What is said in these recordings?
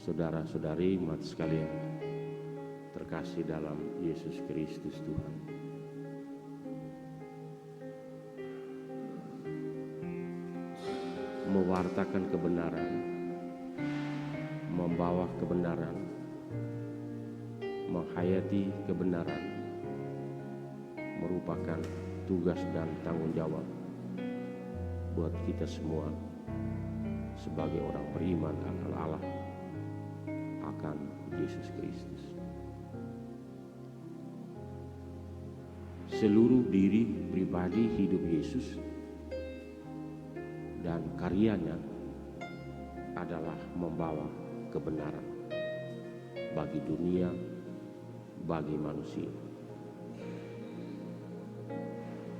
Saudara-saudari umat sekalian terkasih dalam Yesus Kristus Tuhan. Mewartakan kebenaran, membawa kebenaran, menghayati kebenaran merupakan tugas dan tanggung jawab buat kita semua sebagai orang beriman akan Allah, akan Yesus Kristus. Seluruh diri pribadi hidup Yesus dan karyanya adalah membawa kebenaran bagi dunia, bagi manusia.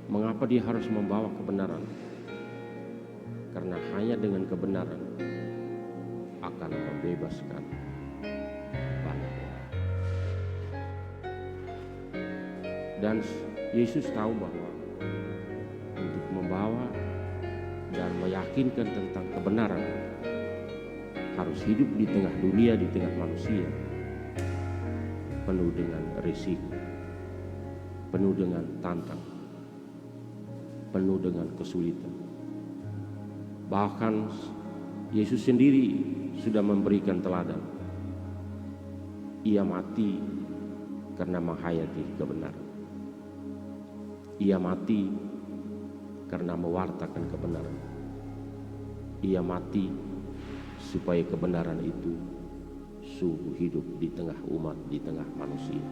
Mengapa dia harus membawa kebenaran? Karena hanya dengan kebenaran akan membebaskan banyak orang. Dan Yesus tahu bahwa untuk membawa dan meyakinkan tentang kebenaran harus hidup di tengah dunia, di tengah manusia, penuh dengan risiko, penuh dengan tantang, penuh dengan kesulitan. Bahkan Yesus sendiri sudah memberikan teladan. Ia mati karena menghayati kebenaran. Ia mati karena mewartakan kebenaran. Ia mati supaya kebenaran itu sungguh hidup di tengah umat, di tengah manusia.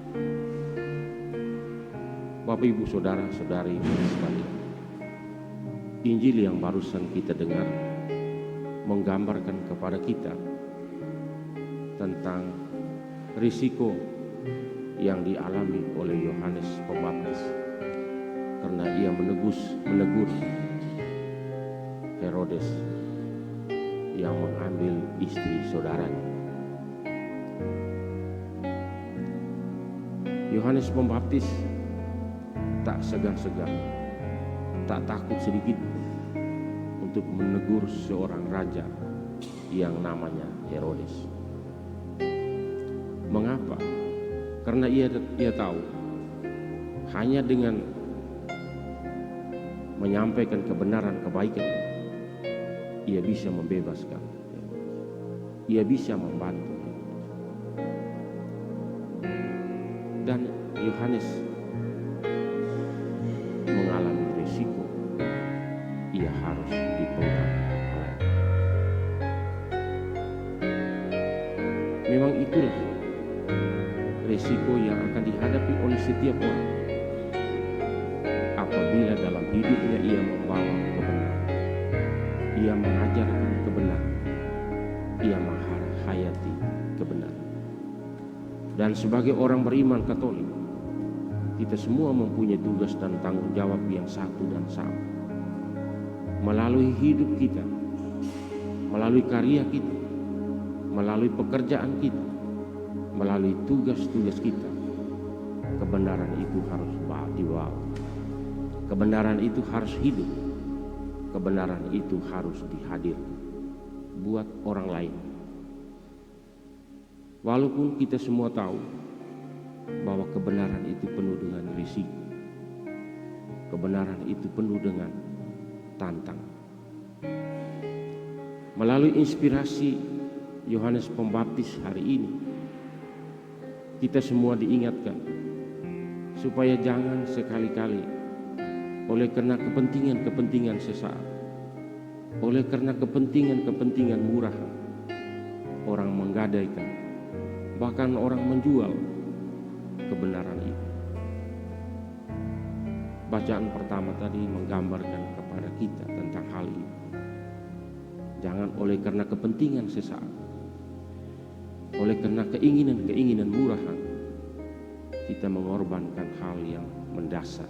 Bapak, Ibu, Saudara-saudari sekalian, Injil yang barusan kita dengar menggambarkan kepada kita tentang risiko yang dialami oleh Yohanes Pembaptis karena ia menegur Herodes yang mengambil istri saudaranya. Yohanes Pembaptis tak segan-segan, tak takut sedikit untuk menegur seorang raja yang namanya Herodes. Mengapa? Karena ia tahu hanya dengan menyampaikan kebenaran kebaikan ia bisa membebaskan, ia bisa membantu. Dan Yohanes mengalami risiko, ia harus dipenggal. Memang itulah risiko yang akan dihadapi oleh setiap orang apabila dalam hidupnya ia membawa kebenaran, ia mengajarkan kebenaran, ia menghayati kebenaran. Dan sebagai orang beriman Katolik, kita semua mempunyai tugas dan tanggung jawab yang satu dan sama. Melalui hidup kita, melalui karya kita, melalui pekerjaan kita, melalui tugas-tugas kita, kebenaran itu harus dibawa. Kebenaran itu harus hidup. Kebenaran itu harus dihadirkan buat orang lain. Walaupun kita semua tahu bahwa kebenaran itu penuh dengan risiko, kebenaran itu penuh dengan tantang. Melalui inspirasi Yohanes Pembaptis hari ini, kita semua diingatkan supaya jangan sekali-kali oleh karena kepentingan-kepentingan sesaat, oleh karena kepentingan-kepentingan murah, orang menggadaikan, bahkan orang menjual kebenaran itu. Bacaan pertama tadi menggambarkan kepada kita tentang hal ini. Jangan oleh karena kepentingan sesaat, oleh karena keinginan-keinginan murahan, kita mengorbankan hal yang mendasar,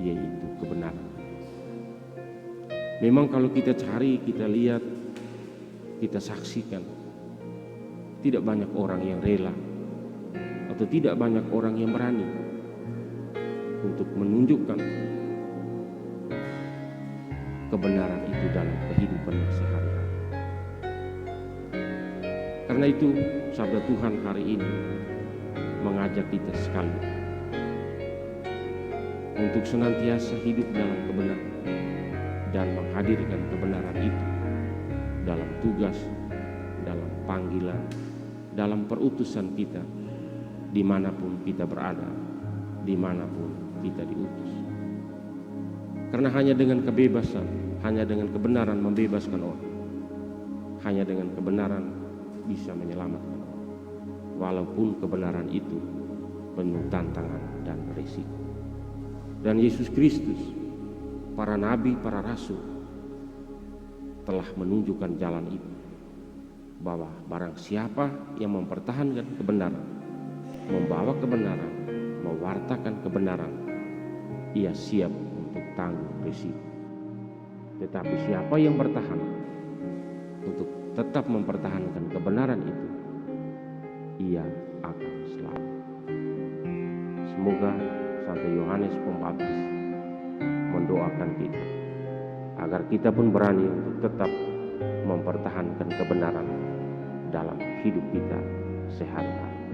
yaitu kebenaran. Memang kalau kita cari, kita lihat, kita saksikan, tidak banyak orang yang rela atau tidak banyak orang yang berani untuk menunjukkan kebenaran itu dalam kehidupan sehari-hari. Karena itu sabda Tuhan hari ini mengajak kita sekali untuk senantiasa hidup dalam kebenaran dan menghadirkan kebenaran itu dalam tugas, dalam panggilan, dalam perutusan kita, dimanapun kita berada, dimanapun kita diutus. Karena hanya dengan kebebasan, hanya dengan kebenaran membebaskan orang, hanya dengan kebenaran bisa menyelamatkan orang, walaupun kebenaran itu penuh tantangan dan risiko. Dan Yesus Kristus, para nabi, para rasul telah menunjukkan jalan itu, bahwa barang siapa yang mempertahankan kebenaran, membawa kebenaran, mewartakan kebenaran, ia siap untuk tanggung risiko. Tetapi siapa yang bertahan untuk tetap mempertahankan kebenaran itu, ia akan selamat. Semoga Santo Yohanes Pembaptis mendoakan kita agar kita pun berani untuk tetap mempertahankan kebenaran dalam hidup kita sehari-hari.